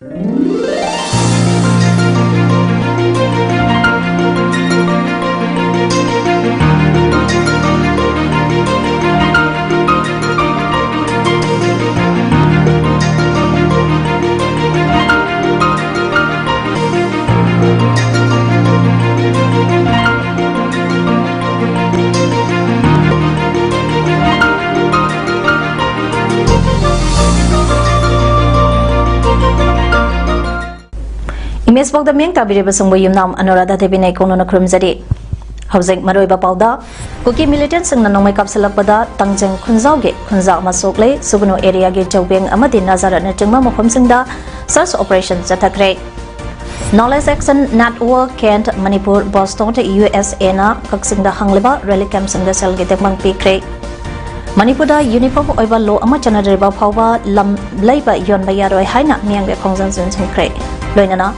Image the main tabiri basung yumnam Anuradha Devi Kono Krumzadi. Housing Maroiba Pauda, Cookie militants in the Nomai Kapsalapada, Tangjeng Kunzauge, Kunza Masokle, Suguno area gate Jobing Amadi Nazara Netima Mohomsinda, such operations attack. Knowledge Action Network Kent Manipur Boston USA na Kaksing the Hangliba, Relic Camps in the Cell Getemang Pikre. Manipuda uniform oiba lo amachana reba phawa lam leiba yon bayaroi haina miangbe khongjan sin kre loinana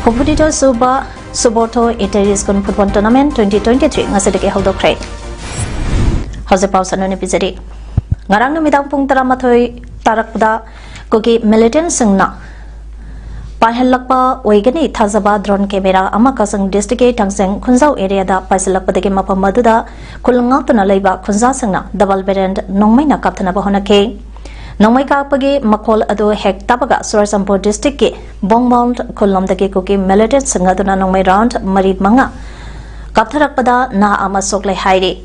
competitor suboto interis kun football tournament 2023 ngasedeke hodokre hose pausan ni pizari ngarang midang pung taramathoi tarakda koki militant singna Pahalakpa Wagani Tazaba drone camera Amakasang district Tangseng Kunzau area da Paisalakpa de Mapa Maduda Kulungatana Leba Kunzasanga Double Berend Nongmaina Kaptana Bahonake Nongmai Kapagi Makol Ado Hek Tabaga Surasampo district Bongmount Kulam the Kikuki militant Sangatuna Nongmai round Mari Manga Kaptarakpada Na Amasokle Hairi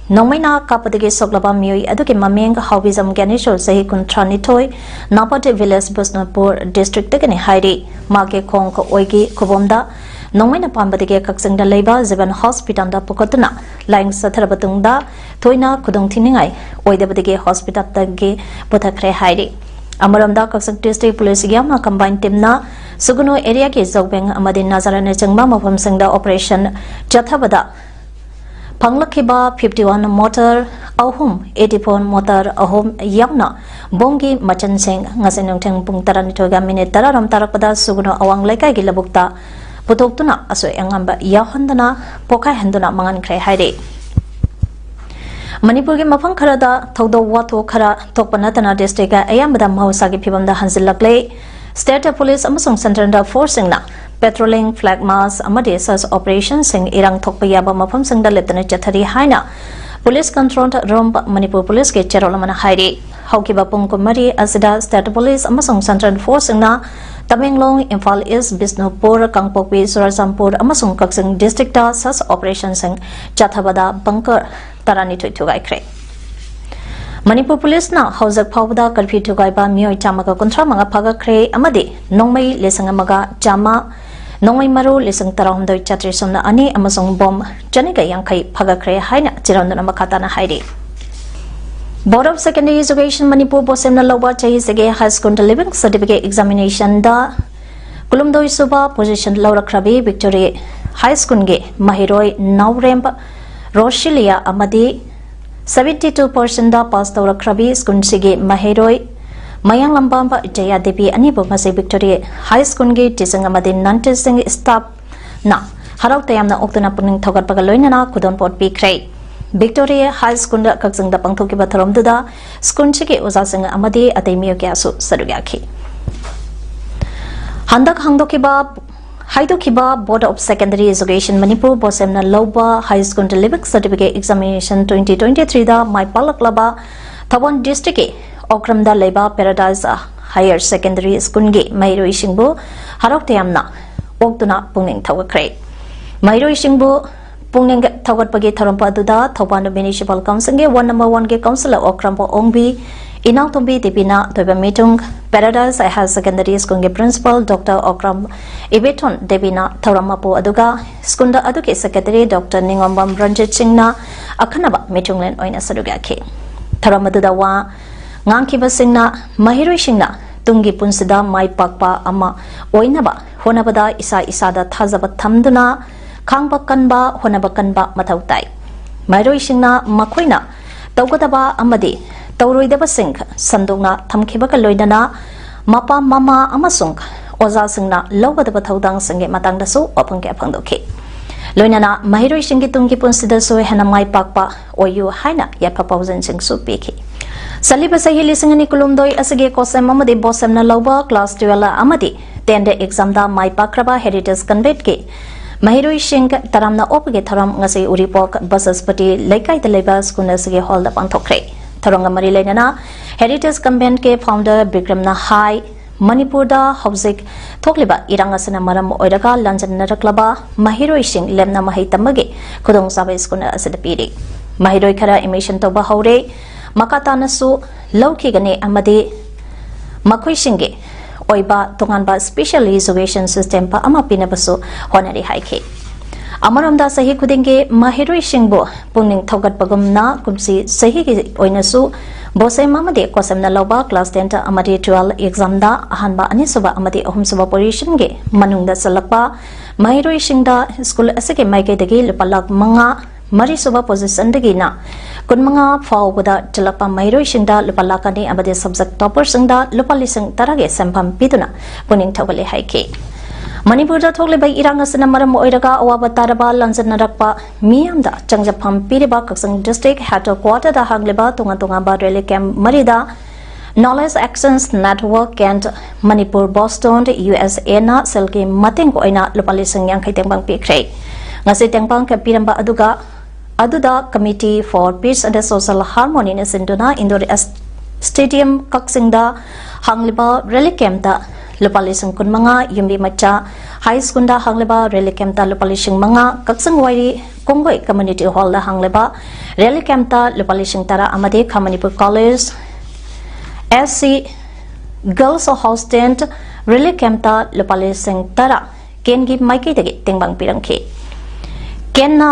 Nomaina Kapadigi Soglaba Mui Aduki Maming HobismGanisho Sahi Kuntranitoi Napate Village Busnapur District Tegani Hairi Mage Kong Oigi Kubomda Nomaina Pambadige Kaksing da Leba Ziban Hospital da Pukotuna Lying Satarabatunda Toina Kudung Tiningai Oidabadige Hospital Tagi Butakre Hairi Amaramda Kaksing District Police Yama Combined Timna Suguno area ki Zogbeng Amadin Nazarane Changma Mafam Singda Operation Jathabada Panglakiba 51 motor ahum 84 motor ahum yamna bongi machan sing ngasenung teng pung taranitoga minute tararam tarakpada suguno awang lekai gilabukta putoktuna aso engamba yahandana pokai handuna mangan kre haire Manipur ge mafang kharada thodo wato khara tokpanatana district ga ayambada mahausa ge phibamda hansilakle state police amasung central da forcing na patrolling flag mass amade search operation sing irang thokpayaba mafam singda leptana chathari haina police controlled room Manipur police ke cherolamana hairi haukiba pungkumari asida state police amasung central forcing na Tamenglong Imphal East Bisnupur Kangpokpi Surasampur amasung Kaksing district da search operation sing chathabada bunker tarani thugai kre Manipur police na hauzak phawda curfew thugai ba mioi chamaga kontra manga phaga kre amadi nongmai lesangamaga chama Nongmai maru lesang tarahumdoi chatri somna ani amasung bom janika yangkai phaga kre haina chiranduna makhatana hairi Board of Secondary Education Manipur Bosemna Loba Chahi Sege High School Living Certificate Examination da Kulumdoi Suba Position Laura Krabi Victory High School Ge Mahiroi Nauremp Roshilia Amadi 72% da pass Laura Krabi School Sige Mahiroi Mayang Lambamba Jaya Devi Anibu Mase Victory High School Ge Tisang Amadi non-teaching staff na Harau Tayamna Oktana Puning Thogat Pagaloina na Kudon Port Pikre Victoria High School da Kaksang da Pangthoki Batharom da School Chiki Uzasang Amadi Atemiyo Gyasu Sarugaki Handak Hangdokiba Haidokiba Board of Secondary Education Manipur Bosemna Loba High School Living Certificate Examination 2023 da Mai Palaklaba Tawan District Okram da Leba Paradise Higher Secondary School Ge Mairo Ishingbu Harok Tayamna Oktuna Pungning Thawakre Mairo Ishingbu Pungning Tawat Pagi Tharampa Duda Thawpan Municipal Council ge 1 ge Councillor Okrampo Ongbi Inang Tumbi Dipina Toba Mitung Paradise Higher Secondary School ge Principal Dr. Okram Ibeton Debina Tharamapo Aduga Skunda Aduke Secretary Dr. Ningombam Ranjit Singna Akhanaba Mitunglen Oina Sadugaki Tharamaduda wa Ngangkiba Singna Mahiroi Singna Tungi Punsida Mai Pakpa Ama Oinaba Honabada Isa Isada Thazaba Thamduna Kangba Kanba Honaba Kanba Matautai Mairoi Singna Makoina Taugataba Amadi Tauroidaba Singh Sandungna Thamkibaka Loidana Mapa Mama Amasung Oza Singna Logadaba Taudang Singe Matangdasu Opangke Pangdoki Loinana Mahiroi Singi Tungi Punsida Sui Hanamai Pakpa Oyu Haina Yapa Pausen Sing Supiki Saliba Sahili Singani Kulumdoi Asage Kosem Amadi Bosemna Loba Class 12 Amadi 10th exam da mai pakraba heritage convent ke Mahiroi Singh taramna opage tharam ngasi uripok basaspati laikai daleba skuna sige hall da pangthokre tharonga mari leinana heritage convent ke founder Bikramna Hai Manipur da hauzik thokliba irangasana maram oiraga lanjan naraklaba Mahiroi Singh lemna mahai tamage khudong sabai skuna asida piri Mahiroi khara emission toba haure makata nasu lauki gane amade makhoi singge oiba tonganba special reservation system pa ama pinabasu honari haike amaramda sahi khudinge Mahiroi Singbo pungning thogat pagumna kumsi sahi gi oinasu bose mamade kosamna loba class 10 ta amadi 12 exam da ahanba anisuba amadi ahumsuba position ge manungda salakpa Mahiroi Singda school asike maike dagi lupalak manga mari suba position dagi na kunmanga fawda tilakpa Mahiroi Singda lupalakani amade subject topper singda lupalising tarage sempam piduna puning thogale haike Manipur da thogle bai irangasana maram oiraga awaba taraba lanjan narakpa miyamda changjapam piriba kaksang district headquarter da hangleba tunga ba rally camp marida knowledge actions network and Manipur Boston USA na selki mating ko ina lupalising yang kai tengbang pikre ngasi tengbang ka piramba aduda committee for peace and social harmony in Sinduna indoor stadium kaksingda hangliba rally camp da lupalising kunmanga yumbi macha high school da hangleba rally camp da lupalising manga kaksang wairi kongoi community hall da hangleba rally camp da lupalising tara amade Manipur college SC girls hostel rally camp da lupalising tara kengi maiki dagi tengbang pirangke kenna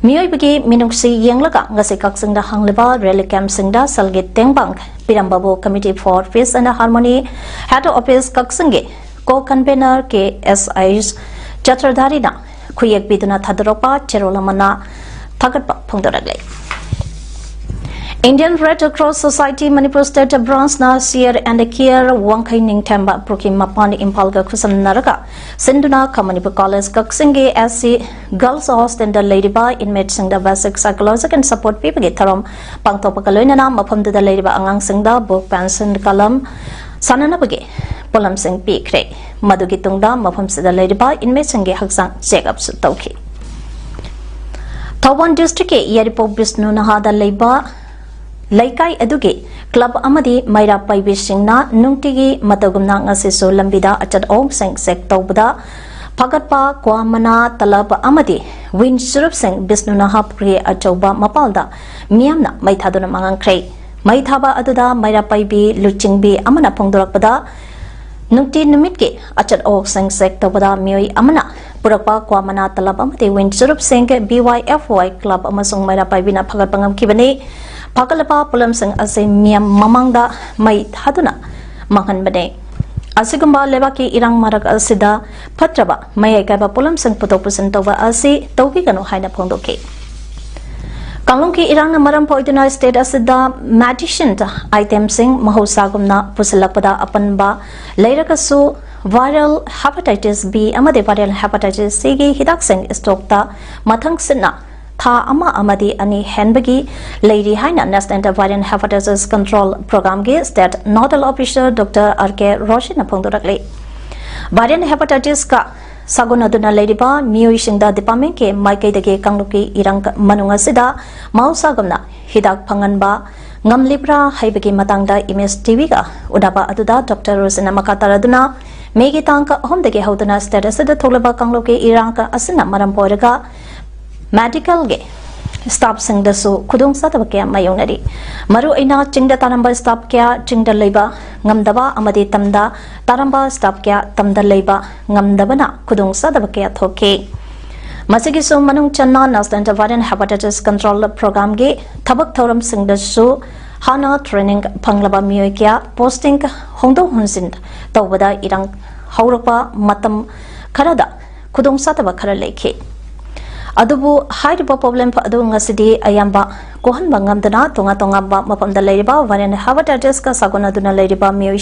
Miyoi bagi minuksi yenglaga ngasi kaksing da hangleba rally camp singda salgit tengbang pirambabu committee for peace and harmony head office kaksinge co-convener ke SIs Chatradhari na khuyak biduna thadaropa cherolamana thagatpa phungdoragle Indian Red Cross Society Manipur State Branch na Sir and Care Wangkai Ning Tamba Prokim Mapani Impalga Kusam Naraga Sinduna Manipur College Kaksinge SC Girls Hostel the Ladyba inmate sing the basic psychological and support people get tharom pangtopakaloina mapam the Ladyba angang sing the book pension kalam sanana bage polam sing pikre madugi tungda mapam the Ladyba inmate sing haksang check up su tauki Tawan district Yaripo Bisnu Nahada Laiba Laikai adugi club amadi maira paibi singna nungtigi matagumna ngasiso lambida achat om sing sek tawbada phagatpa kwamana talab amadi win surup sing bisnuna hapri achauba mapalda miyamna maithaduna mangangkhre maithaba aduda maira paibi luchingbi amana phongdorakpada nungti numitki achat ok sing sek tawbada miyoi amana purakpa kwamana talab amadi win surup sing BYFY club amasung maira paibina phagatpangam kibani Pakalapa pulam sing ase miyam mamangda mai thaduna manghan bane asigumba lebaki irang marak asida phatraba mai kaiba pulam sing putopusan toba ase togi kanu haina phongdoke Kanglongki irang na maram poiduna state asida medicine item sing mahosagumna pusalakpada apanba leirakasu viral hepatitis B amade viral hepatitis C gi hidak sing stokta mathang sinna Tha amadi ani henbagi lady haina National Viral Hepatitis Control Program ge State Nodal Officer Dr. R.K. Roshan phongdorakle Viral hepatitis ka sagonaduna ladiba miyoi da department ke maikai dage kangluki irang manunga sida mausagamna hidak phanganba ngamlibra haibagi matangda image TV ga udaba aduda Dr. Roshan makataraduna megi tangka homdage hauduna status da tholaba kangluki irang ka asina maram poiraga medical ge staff sing da su khudung sataba kya mayonari maru aina chingda taramba staff kya chingda leiba ngamdaba amadi tamda taramba staff kya tamda leiba ngamdabana khudung sataba kya thoke masigi su manung channa National Viral Hepatitis Control Program ge thabak thoram sing da su hana training phanglaba miyoi kya posting hongdo hunsin tawbada irang haurapa matam kharada khudung sataba khara lekhe Adubu haiba problem pa adu ngasidi ayamba kohan bangamdana tonga ba mapamda leiriba varian hepatitis ka sagona duna leiriba miyoi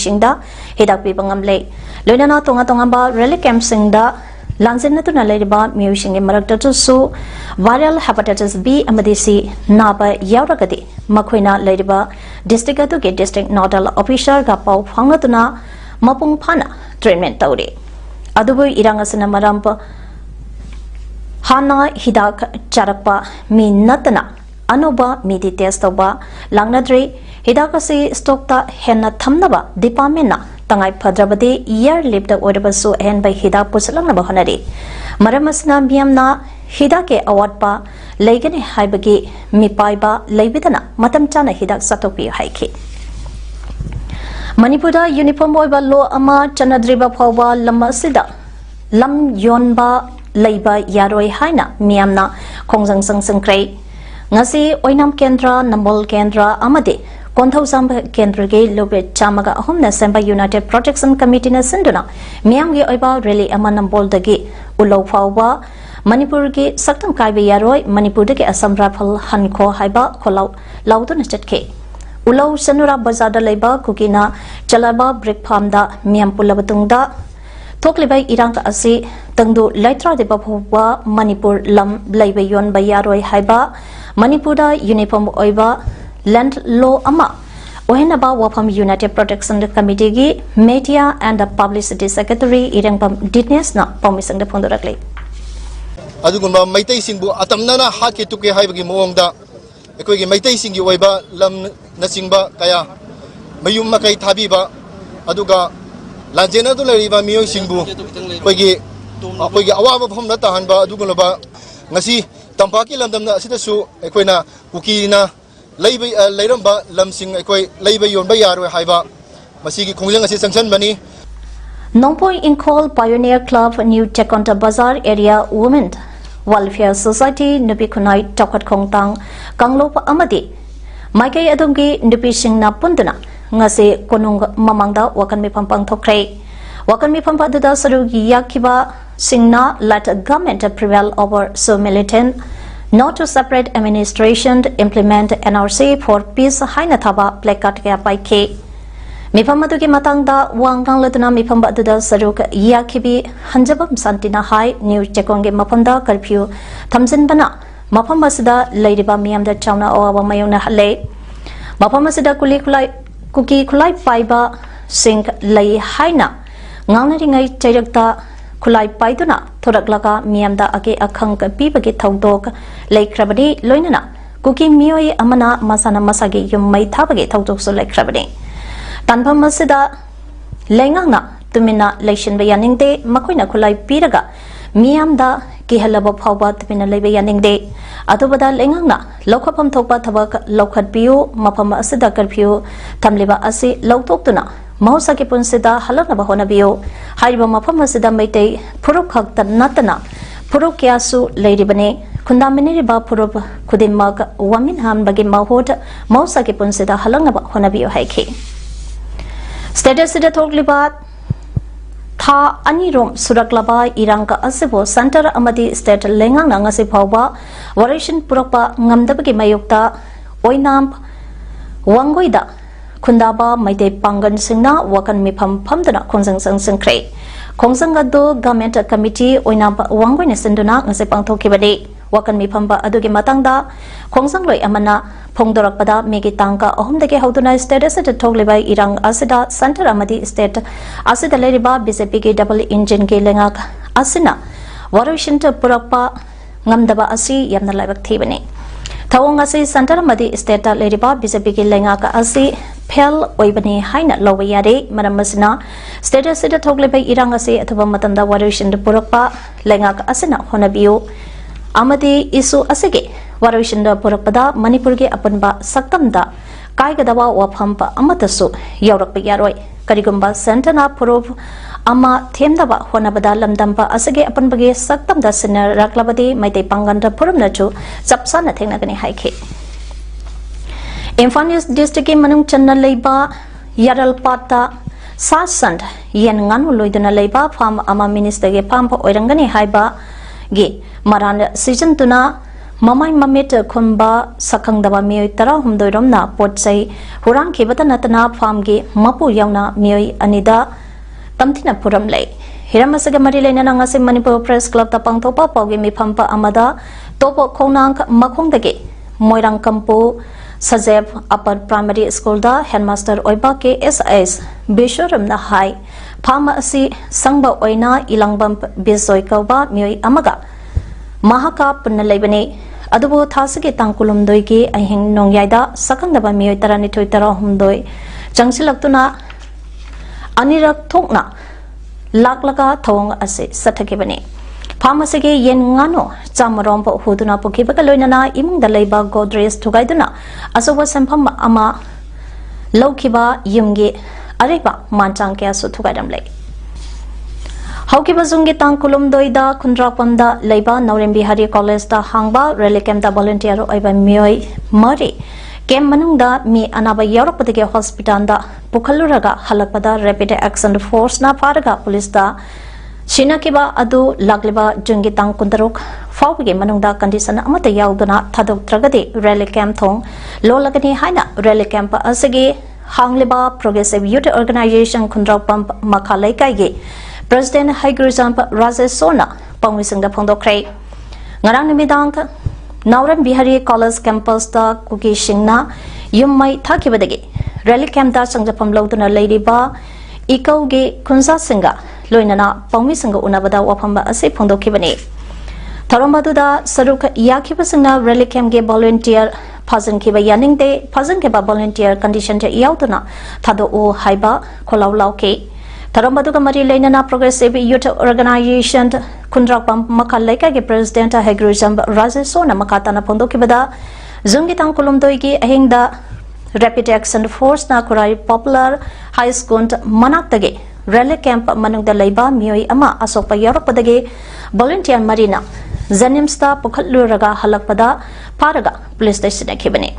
hidak pi bangamle loinana tonga ba rally camp singda lanjinna tuna leiriba miyoi singe marakta su viral hepatitis B amadi C naba yauragadi makhoina leiriba district atu ge district nodal officer ga pau phangatuna mapung phana treatment tawre adubu irang asana maram hana hidak charakpa mi natana anoba midi test toba langnadre hidakasi stock ta henna thamnaba department na tangai phadrabade year lived orbasu hen by hidak pusalang na honari maramasna biamna hidake award pa leigane haibagi mipaiba leibidana matam chana hidak satopi haiki manipura uniform oiba law ama chanadriba phawba lamasida lam yonba leiba yaroi haina miamna khongjang sangsangkrei ngasi oinam kendra nambol kendra amade konthau samba kendra ge lobe chamaga ahumna samba united protection committee na sinduna miam ge oiba rally ama nambol dagi ulau phawba manipur ge saktam kaibe yaroi manipur dagi assam rifle hanko haiba kholau lauduna chatke ulau sanura bazar da leiba kukina chalaba brick farm da miam pulabatungda thoklibai irang ka asi tangdu laitra de bapwa manipur lam leibe yon bayaroi haiba manipur da uniform oiba land law ama ohenaba wafam united protection committee gi media and the publicity secretary irangpam ditnes na permission de phondorakle adugumba maitai singbu atamna na hake tuke haibagi moongda ekoi gi maitai singi oiba lam nasingba kaya mayum makai thabiba aduga lanjena do leriba miyo singbu koigi awaba phomna tahanba adugunaba ngasi tampaki lamdamna asidasu ekoina kukina leiramba lamsing ekoi leiba yonba yaroi haiba masigi khongjang asi sanction bani Nongpoi Inkol Pioneer Club New Chekonta Bazaar Area Women Welfare Society Nupi Kunai Takat Kongtang Kanglopa Amadi Maikai Adungi Nupi Singna Punduna ngase konung mamangda wakan mi pampang thokre wakan mi pampa da sarugi yakiba singna let government prevail over so militant not to separate administration to implement NRC for peace haina thaba placard ke paike mi pamadu ke matangda wangang latuna mi pamba da saruk yakibi hanjabam santina hai new chekonge mapanda curfew thamjin bana mapamba sida leiriba miyamda chauna awa mayona hale mapamba sida kuki kulai paiba sing lay haina ngangnari chairakta kulai paiduna thoraklaga miyamda age akhang pibagi thawdok laikhrabadi loinana kuki miyoi amana masana masagi yummai thabagi thawdok so laikhrabadi tanpham asida lengangna tumina lection bayaningde makoina kulai piraga miyamda kihalaba phawba tumina leiba yaningde adubada lengangna lokhapam thokpa thabak lokhat piu mapam asida curfew thamliba asi lautoktuna mahausa ki punsida halana bahona biu haiba mapam asida maitai phuruk khakta natana phuruk kyasu leiribane khundamini riba phuruk khudimag wamin ham bagi mahot mahausa ki punsida halana bahona biu haiki status sida thokliba tha anirom suraklaba irangka asibo center amadi state lengang nangasi phawba varation purakpa ngamdabagi mayokta oinam wangoida khundaba maite pangan singna wakan mifam phamdana khongjang sangkre khongjang ado government committee oinam wangoina sinduna ngase pangthokibade wakan mifamba adugi matangda khongjang loi amana phongdorakpada megi tangka ahumdagi hauduna status at thogliba irang asida center amadi state asida leriba BJP ge double engine ge lenga asina varation to purakpa ngamdaba asi yamna laibak thibani thawong asi center amadi state leriba BJP ge lenga ka asi phel oibani haina lowa yare maramasina status at thogliba irang asi athuba matamda varation to purakpa lenga ka asina honabiu amadi isu asige Warushinda Purapada Manipurgi Apanba Saktamda Kaigadaba Wapampa Amatasu Yorak Yaroi Karigumba Santana Purov Ama Themdaba Honabada Lamdampa Asage Apanbagi Saktamda Sinner Raklabadi Maite Panganda Puramnachu Sapsana Tenagani Haike Infanis District Manung Channa Leba Yaral Pata Sasand Yen Nganu Luiduna Leba Pam Ama Minister Ge Pampa Oirangani Haiba Ge Maran Season Tuna Mamai Mamit Kumba Sakangdaba Mioi Tara Humdoiromna Potsai Hurang Kibata Natana Farmgi Mapu Yauna Mioi Anida Tamtina Puramlay Hiramasaga Marilena Nangasi Manipur Press Club Tapang Topa Pogi Mipampa Amada Topo Konang Makongdagi Moirang Kampu Sajeb Upper Primary School da Headmaster Oiba KSS Bishoram Nahai Phama asi sangba oina ilangbam bizoi kauba mioi amaga mahaka punna leibani adubo thasagi tangkulum doigi ahing nongyaida sakangdaba mioi tarani thoi tara humdoi changsilaktuna anirak thokna laklaga thong ase sathakibani Pharmacy yen ngano chamarompo huduna pokhibaga loinana imungda leiba godres thugaiduna asoba sampam ama lokhiba yumgi areba manchang kya su thugaidam lei Haukiba zungi tangkulum doida khundrakpamda leiba Naurem Bihari College da hangba rally camp da volunteer oiba mioi mari kem manungda mi anaba yaurapadaga hospital da pukhaluraga halakpada rapid action force na faraga police da Shinakiba adu lagliba jungi tang kundaruk fawgi manungda condition amata yauduna thadok tragadi rally camp thong lolagani haina rally camp asagi hangliba progressive youth organization khundrakpam makhalai kaigi President Haigrizam Rajesh Sona pangwisingda phongdokrai ngarang nimidang Naurem Bihari College campus da kuki singna yummai thakibadagi rally camp da sangjapam loduna leiriba ikaugi khunsa singa loinana pangwisingga unabada wafamba ase phongdokibani Tharomaduda saruk yakibasingna rally camp ge volunteer phazan kiba yaningde phazan kiba volunteer condition je yauduna thado o haiba kholaw lauke Tharomaduga mari leinana progressive youth organization khundrakpam makhallaika ge president Haigrizam Rajesh Sona makatana phongdokibada zungi tangkulum doigi ahingda rapid action force na kurai popular high school manaktage rally camp manungda leiba mioi ama asokpa yaroppadagi volunteer marina zanimsta pukhaluraga halakpada paraga police station khibani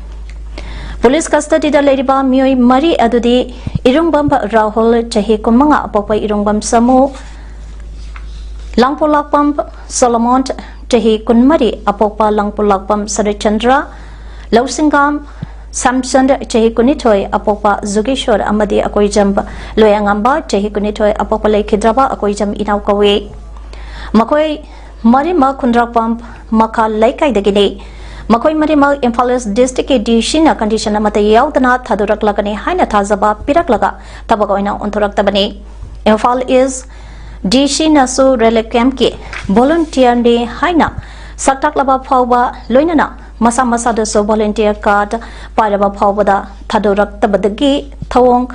police custody da leiriba mioi mari adudi irungbam Rahul chahi kumanga apokpa irungbam samu langpolakpam Solomon chahi kunmari apokpa langpolakpam Sarichandra Lausingam Samson chahi kunithoi apokpa Zugeshwar amadi akoijam loyangamba chahi kunithoi apokpa lekhidraba akoijam inaw kawe makoi marima khundrakpam makha laikai dagini makoi marima Imphal district edishina condition amata yaudana thaduraklagani haina thazaba piraklaga tabagoina onthoraktabani Imphal is dishina su rally camp ki volunteer ni haina saktaklaba phawba loinana masa masa da so volunteer card paraba phawbada thaduraktabadagi thawong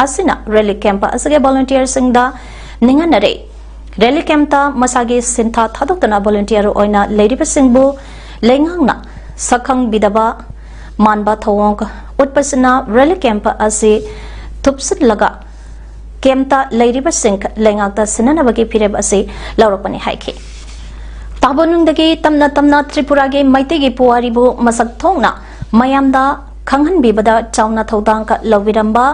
asina rally camp asage volunteer singda ninganare rally camp ta masagi sintha thadoktana volunteer oina leiriba singbu lengangna sakhang bidaba manba thawong utpasina rally camp ase thupsit laga kemta leiriba sing lengakta sinanabagi phireb ase laurakpani haiki Tabonungdagi tamna Tripura ge maitegi puaribu masak thongna mayamda khanghanbibada chauna thodangka lawiramba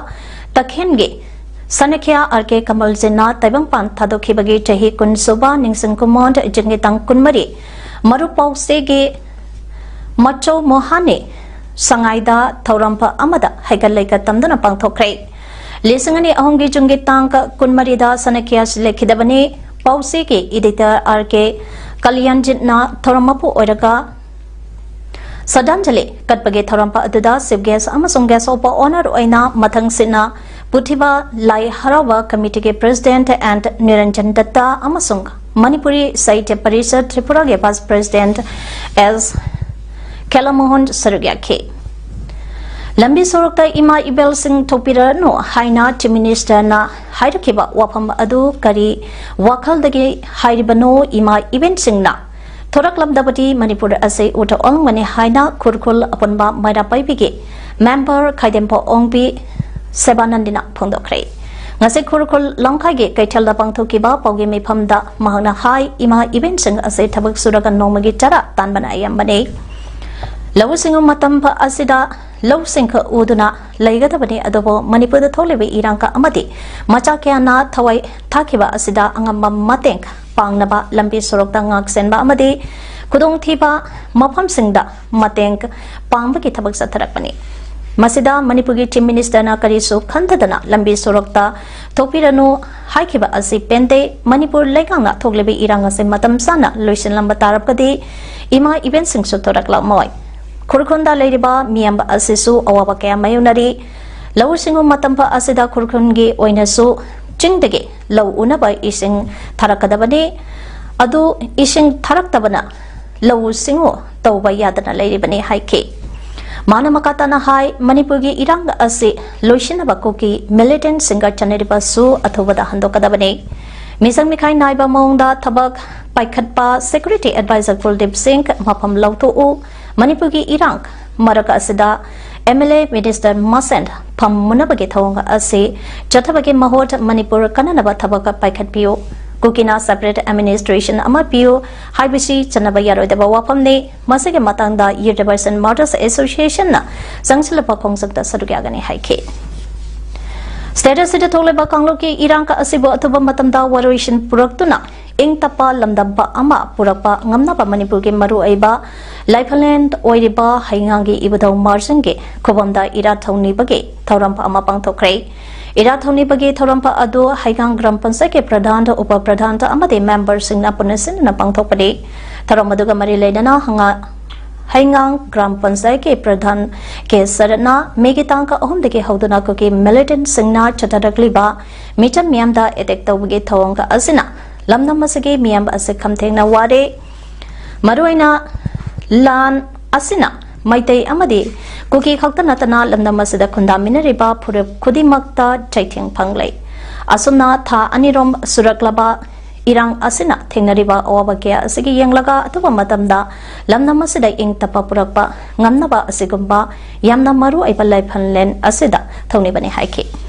takhenge Sanakya RK Kamal Jena Taibangpan Thadokhibagi chahi kun soba ningsing kumond jingitang kunmari marupau sege macho mohane sangaida thaurampa amada haigalleika tamdana pangthokrai lesangani ahongi jingitang kunmarida Sanakya lekhidabani pausege editor RK Kalyanjitna Thoramapu Oraga Sadanjali Katpage Thorampa Aduda Sibgas Amasung Gasopa Honor Oina Matang Sina Puthiba Lai Harawa Committee President and Niranjan Datta Amasung Manipuri Sahitya Parishad Tripura Vice President as Kelamohon Sarugyake Lambi Sorokta Ima Ibel Singh Topira no Haina Chief Minister na Hairakiba Wapam Adu Kari Wakaldagi Hairibano Ima Event Singna Thorak Lamdabati Manipur Ase Uta Ongmani Haina Kurkul Aponba Maira Paipigi Member Kaidempo Ongbi Sebanandina Pondokre Ngase Kurkul Langkage Kaitel Pangtokiba Pogi Mipamda Mahana Hai Ima Event Sing Ase Tabak Suragan Nomagi Tara Tanbana Ayambane Lawsingu Matampa Asida Low Sinka Uduna Laigatabani Adobo Manipur the Tolivi Iranka Amati Machakiana Tawai Takiba Asida Angamba Matink Pangnaba Lampi Sorokta Senba Amadi Kudong Tiba Mapam Singda Matink Pambaki Tabak Satarapani Masida Manipugi Chief Minister na Karisu Kantadana Lambi Sorokta Topirano Haikiba Asi Pente Manipur Leganga Toglebi Iranga Se Matam Sana Luisin Lambatarapkadi Ima Event Sing Sutorak Lamoy Kurkunda Ladiba Miamba Asisu Awabakaya Mayunari Lawsingu Matampa Asida Kurkungi Oinasu chingdagi lau unaba ising tharakadabani adu ising tharaktabana lau singu tauba yadana leiribani haike mana makatana hai manipurgi irang asi loishinaba koki militant singer chaneriba su athobada handokadabani misang mikhai naiba mongda thabak paikhatpa security advisor Kuldeep Singh mapam lautu u manipurgi irang maraka asida MLA Minister Masend Pam Munabagi Thonga Asi Chathabagi Mahot Manipur Kananaba Thabaka Paikhatpio Kukina Separate Administration Amapio Haibisi Chanabayaro de Bawapamne Masake Matanda Yedabarsan Martyrs Association na Sangsilapa Kongsakta Sadugagani Haike Status City Toleba Kangloki Iranka Asibo Atuba Matamda Waruishin Puraktuna Ing Tapa Lamdamba Ama Purapa Ngamnapa Manipurgi Maru Aiba Laipaland Oiriba Haingangi Ibadau Marsangi Kobamda Ira Thauni Bagi Thaurampa Ama Pangthokre Ira Thauni Bagi Thaurampa Adu Haigang Gram Pansake Pradhanta Upa Pradhanta Amade Members Singna Punasin na Pangthokpadi Tharamaduga Mari Ledana Hanga Haingang Gram Pansake Pradhan ke Sarana Megitangka Ohumdagi Hauduna Koki Militant Singna Chatarakliba Micham Miamda Etek Tawgi Thawangka Asina Lamna Masage Miam Asik Kamthengna Wade Maruina Lan Asina Maitei Amadi Kuki Hakta Natana Lamna Masada Kundaminariba Purib Kudimakta Chaiting Panglay Asumna Tha Anirom Suraklaba Irang Asina Tengnariba Owabakia Asigi Yanglaga Atuba Matamda Lamna Masada Ing Tapa Purakpa Ngamnaba Asigumba Yamna Maru Aibalai Panlen Asida Thonibani Haiki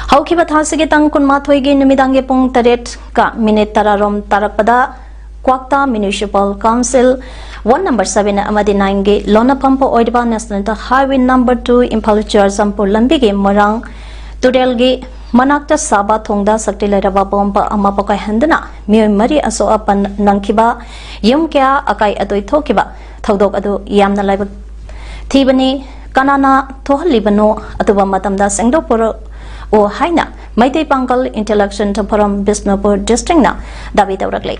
Haukiba Thasigi Tang Kunmathoigi Numidangi Pung Taret Ka Minute Tararom Tarakpada Kwakta Municipal Council 1 number 7 Amadi 9 ge Lona Pampo Oidba National Highway number 2 Impal Charzampo Lambigi Morang Turelgi Manakta Saba Thongda Saktilaraba Bomba Amapokai Handana Mio Mari Aso Apan Nankiba Yum Kya Akai Adoi Thokiba Thodok Adu Yamna Laiba Thibani Kanana Thohalibano Atuba Matamda Sengdopuro O Haina Maitei Pangal Intellection Taparam Bisnupur District na Dabi Tawraglay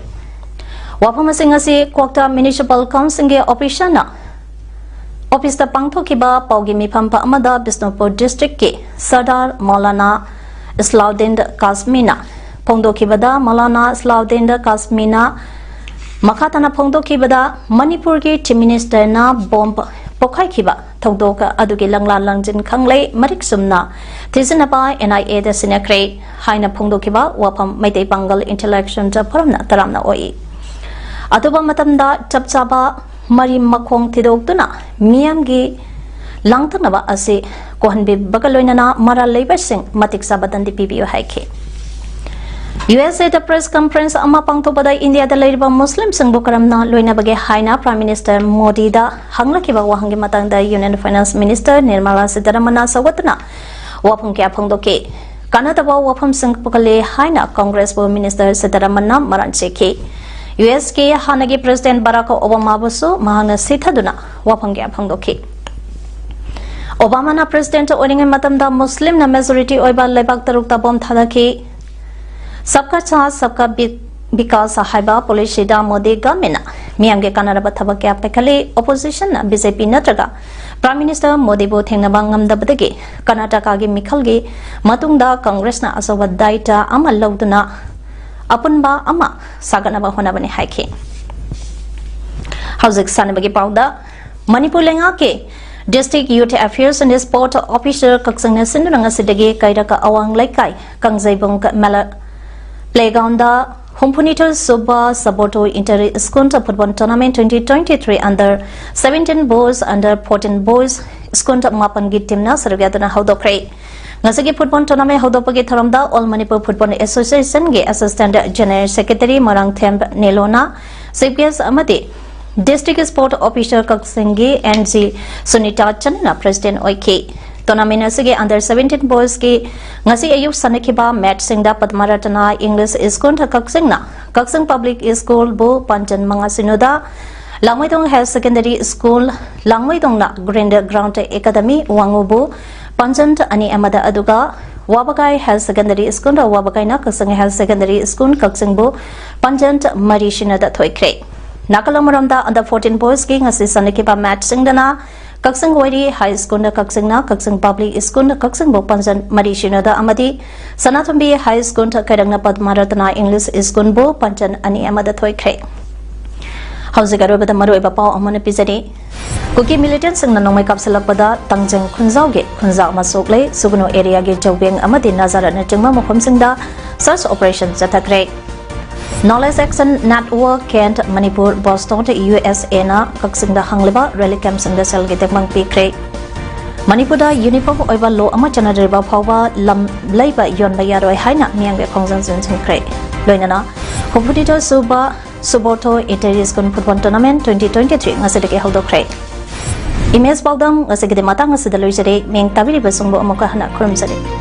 Wapamasingasi Kwakta Municipal Council ge operation na Office ta pangthokiba Paugi Mipampa Amada Bisnupur District ke Sardar Maulana Islauddin Kasmina Pongdokibada Maulana Islauddin Kasmina Makatana Pongdokibada Manipur ge Chief Minister na bomb Pokhaikiba Thaudoka Adugi Langla Langjin Khanglei Marik Sumna Tisinapa NIA da Sinakre Haina Pongdokiba Wapam Maitei Pangal Intellection ta Paramna Taramna Oi Atuba Matamda Chapchaba Mari Makong Tidogtuna Miamgi Langtanaba Asi Kohanbi Bagaloinana Mara Labor Sing Matik Sabadan di PBO Haike USA the press conference Ama Pangtobada India the Ladiba Muslim Sing Bukaramna Loina Bage Haina Prime Minister Modi da Hanglakiba Wahangi Matanga Union Finance Minister Nirmala Sitaramana Sawatana Wapung Kya Pangdoke Kanataba Wapam Sing Pukale Haina Congress Minister Sitaramana Marancheki US ke Hanagi President Barack Obama Busu Mahana Sithaduna Wapangya Pangdoki Obama na President Oringa Matamda Muslim na majority Oiba Lebak Tarukta Bom Thadaki Sabka Cha Sabka Bikas Haiba Polishida Modi Gamina Miamge Kanaraba Tabakya Pekali Opposition BJP Natraga Prime Minister Modi Bo Thengnabangam Dabadagi Karnataka gi Mikhalgi Matungda Congress na Asoba Daita Ama Lauduna Apunba Ama Saganaba Honabani Haike Hauzik Sanabagi Pauda Manipur Lenga ke District Youth Affairs and Sport Officer Kaksangna Sinduranga Sidagi Kairaka Awang Laikai Kangzaibong Mala Playground Humpunito Suba Saboto Inter Skunta Football Tournament 2023 under 17 boys under 14 boys Skunta Mapangi Timna Sarviadana Haudokre Ngasagi Football Tournament Haudopagi Tharamda All Manipur Football Association ge Assistant General Secretary Marang Themp Nelona CPS Amadi District Sport Officer Kaksingi NG Sunita Channa President Oike Tournament asige under 17 boys ge ngasi ayuk sanakiba match singda Padmaratana English School Kaksingna Kaksing Public School Bo Panjan Mangasinoda Langmaidong High Secondary School Langmaidong na Grinder Ground Academy Wangubu Panjant Ani Amada Aduga Wabagai High Secondary School Wabagai na Kaksing High Secondary School Kaksingbu Panjant Marishina da Thoikre Nakalamuramda under 14 boys ge ngasi sanakiba match singdana Kaksing Wadi High School na Kaksing na Kaksing Public School na Kaksing Bopanjan Marishino da Amadi Sanatumbi High School ta Kadang na Padmaratana English School Bo Panjan Ani Amada Thoi Kre Hauzigaro bada maru iba pao amana pizari Kuki militants ng nanong may kapsalak pada tangjeng khunzaw ge khunzaw masukle suguno area ge jawbeng amadi nazara na jengma mokhomsing da search operation jatakre Knowledge Action Network Kent Manipur Boston to USA na kaksing da hangliba rally camp sing da sel ge dekmang pikre Manipur da uniform oiba law ama chana riba phawa lam laiba yon ba yaroi haina miang be khongjan sin kre loinana competitor Suboto Interis Kun Football Tournament 2023 ngasidake haldokre Image PAODAM ngasigide matang ngasidaloy jare meng tabili basungbo amoka hana krum jare